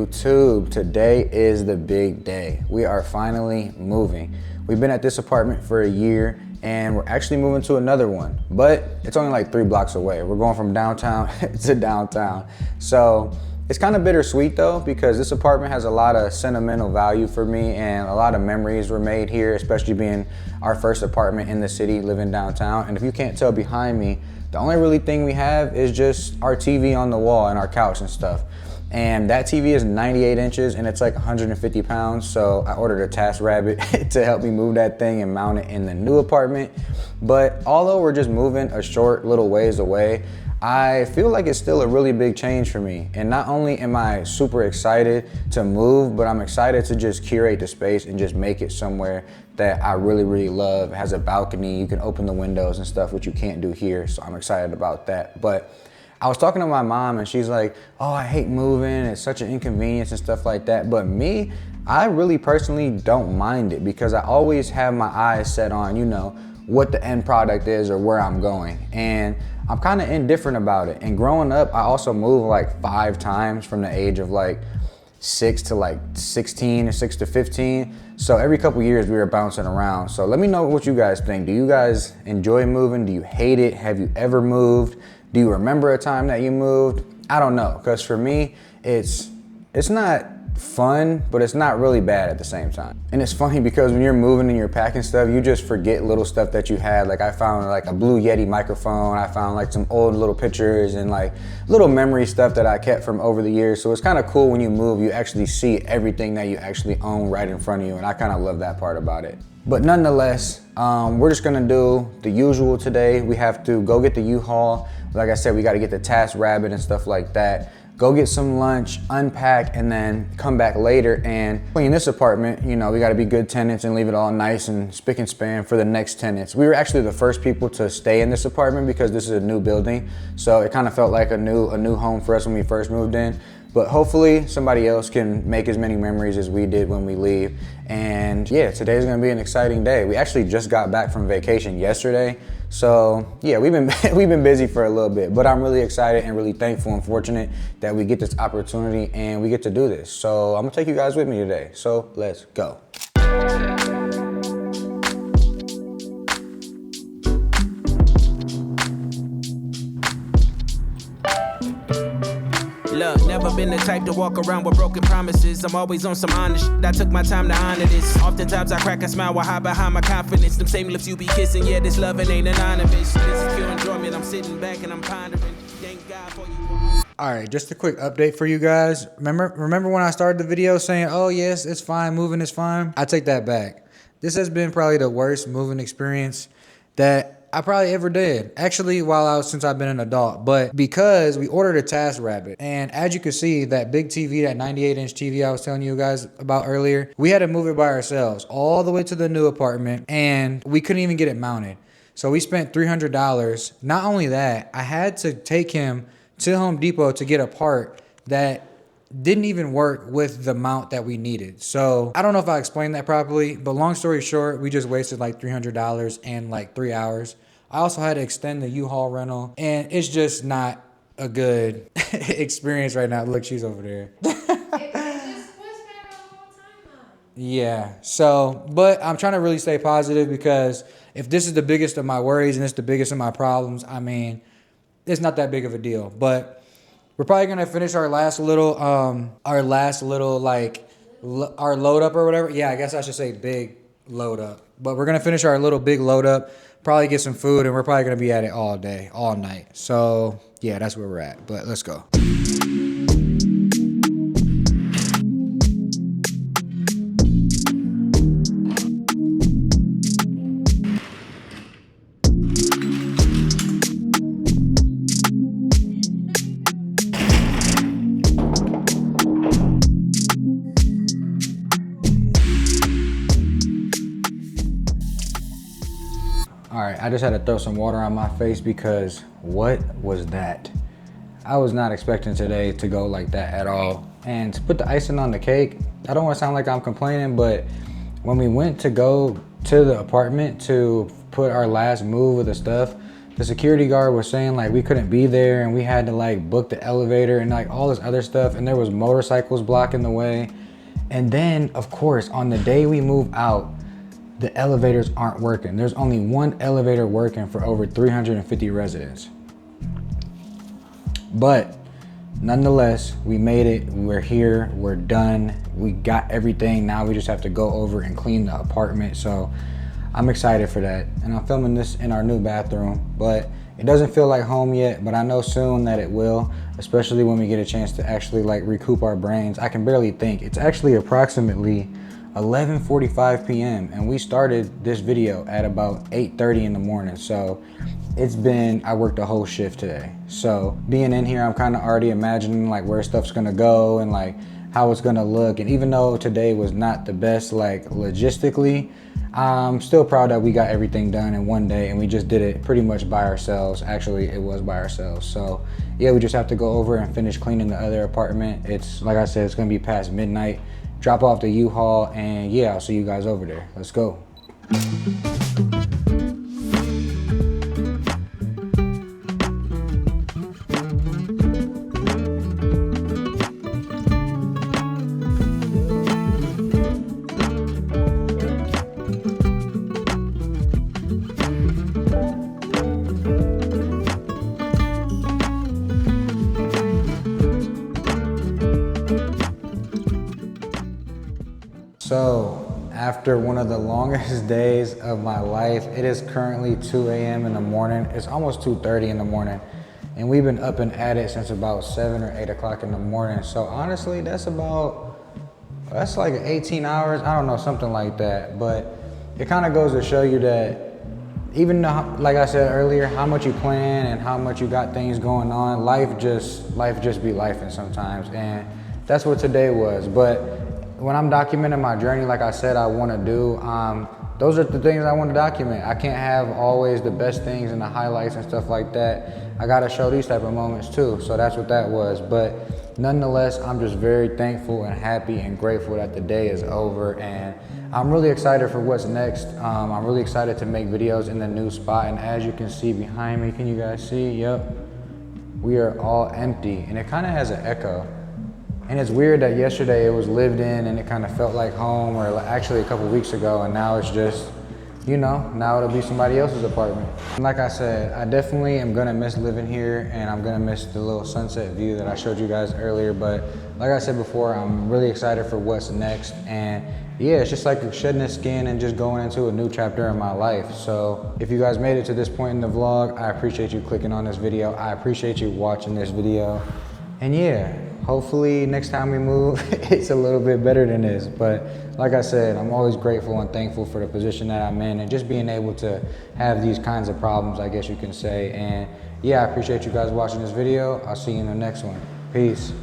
YouTube? Today is the big day. We are finally moving. We've been at this apartment for a year and we're actually moving to another one, but it's only like 3 blocks away. We're going from downtown to downtown. So it's kind of bittersweet though, because this apartment has a lot of sentimental value for me and a lot of memories were made here, especially being our first apartment in the city, living downtown. And if you can't tell behind me, the only really thing we have is just our TV on the wall and our couch and stuff. And that TV is 98 inches and it's like 150 pounds. So I ordered a TaskRabbit to help me move that thing and mount it in the new apartment. But although we're just moving a short little ways away, I feel like it's still a really big change for me. And not only am I super excited to move, but I'm excited to just curate the space and just make it somewhere that I really, really love. It has a balcony, you can open the windows and stuff, which you can't do here. So I'm excited about that. But I was talking to my mom and she's like, oh, I hate moving. It's such an inconvenience and stuff like that. But me, I really personally don't mind it because I always have my eyes set on, you know, what the end product is or where I'm going. And I'm kind of indifferent about it. And growing up, I also moved like 5 times from the age of like 6 to like 16 or 6 to 15. So every couple years we were bouncing around. So let me know what you guys think. Do you guys enjoy moving? Do you hate it? Have you ever moved? Do you remember a time that you moved? I don't know, because for me, it's not fun, but it's not really bad at the same time. And it's funny because when you're moving and you're packing stuff, you just forget little stuff that you had. Like I found like a Blue Yeti microphone. I found like some old little pictures and like little memory stuff that I kept from over the years. So it's kind of cool when you move, you actually see everything that you actually own right in front of you. And I kind of love that part about it. But nonetheless, we're just gonna do the usual today. We have to go get the U-Haul. Like I said, we gotta get the TaskRabbit and stuff like that. Go get some lunch, unpack, and then come back later and clean this apartment. You know, we gotta be good tenants and leave it all nice and spick and span for the next tenants. We were actually the first people to stay in this apartment because this is a new building. So it kind of felt like a new home for us when we first moved in. But hopefully somebody else can make as many memories as we did when we leave. And yeah, today's gonna be an exciting day. We actually just got back from vacation yesterday. So yeah, we've been busy for a little bit, but I'm really excited and really thankful and fortunate that we get this opportunity and we get to do this. So I'm gonna take you guys with me today. So let's go. Look, never been the type to walk around with broken promises. I'm always on some honest shit. I took my time to honor this. Oftentimes I crack a smile while hide behind my confidence. Them same lips you be kissing, yeah, this loving ain't anonymous. This is pure enjoyment. I'm sitting back and I'm pondering. Thank God for you. All right, just a quick update for you guys. Remember when I started the video saying, oh yes, it's fine, moving is fine? I take that back. This has been probably the worst moving experience that I probably ever did. Actually, since I've been an adult, but because we ordered a TaskRabbit, and as you can see, that big TV, that 98-inch TV I was telling you guys about earlier, we had to move it by ourselves all the way to the new apartment, and we couldn't even get it mounted. So we spent $300. Not only that, I had to take him to Home Depot to get a part that didn't even work with the mount that we needed. So I don't know if I explained that properly, but long story short, we just wasted like $300 and like 3 hours. I also had to extend the U-Haul rental, and it's just not a good experience right now. Look, she's over there. Yeah, so, but I'm trying to really stay positive because if this is the biggest of my worries and it's the biggest of my problems, I mean, it's not that big of a deal. But we're probably gonna finish our last little like our load up or whatever. Yeah, I guess I should say big load up. But we're gonna finish our little big load up, probably get some food, and we're probably gonna be at it all day, all night. So yeah, that's where we're at. But let's go. All right, I just had to throw some water on my face because what was that? I was not expecting today to go like that at all. And to put the icing on the cake, I don't want to sound like I'm complaining, but when we went to go to the apartment to put our last move of the stuff, the security guard was saying like we couldn't be there and we had to like book the elevator and like all this other stuff, and there was motorcycles blocking the way. And then of course on the day we move out, the elevators aren't working. There's only one elevator working for over 350 residents. But nonetheless, we made it, we're here, we're done, we got everything. Now we just have to go over and clean the apartment. So I'm excited for that. And I'm filming this in our new bathroom, but it doesn't feel like home yet, but I know soon that it will, especially when we get a chance to actually like recoup our brains. I can barely think. It's actually approximately 11:45 p.m. and we started this video at about 8:30 in the morning. So I worked a whole shift today. So being in here, I'm kind of already imagining like where stuff's gonna go and like how it's gonna look. And even though today was not the best like logistically, I'm still proud that we got everything done in one day and we just did it pretty much by ourselves. Actually, it was by ourselves. So yeah, we just have to go over and finish cleaning the other apartment. It's like I said, it's gonna be past midnight. Drop off the U-Haul, and yeah, I'll see you guys over there. Let's go. So after one of the longest days of my life, it is currently 2 a.m. in the morning. It's almost 2:30 in the morning. And we've been up and at it since about 7 or 8 o'clock in the morning. So honestly, that's like 18 hours. I don't know, something like that. But it kind of goes to show you that even though, like I said earlier, how much you plan and how much you got things going on, life just be lifing sometimes. And that's what today was. But when I'm documenting my journey, like I said, I want to do, those are the things I want to document. I can't have always the best things and the highlights and stuff like that. I got to show these type of moments too. So that's what that was. But nonetheless, I'm just very thankful and happy and grateful that the day is over. And I'm really excited for what's next. I'm really excited to make videos in the new spot. And as you can see behind me, can you guys see? Yep. We are all empty and it kind of has an echo. And it's weird that yesterday it was lived in and it kind of felt like home, or actually a couple weeks ago, and now it's just, you know, now it'll be somebody else's apartment. And like I said, I definitely am gonna miss living here, and I'm gonna miss the little sunset view that I showed you guys earlier. But like I said before, I'm really excited for what's next. And yeah, it's just like shedding the skin and just going into a new chapter in my life. So if you guys made it to this point in the vlog, I appreciate you clicking on this video. I appreciate you watching this video. And yeah, hopefully next time we move, it's a little bit better than this. But like I said, I'm always grateful and thankful for the position that I'm in and just being able to have these kinds of problems, I guess you can say. And yeah, I appreciate you guys watching this video. I'll see you in the next one. Peace.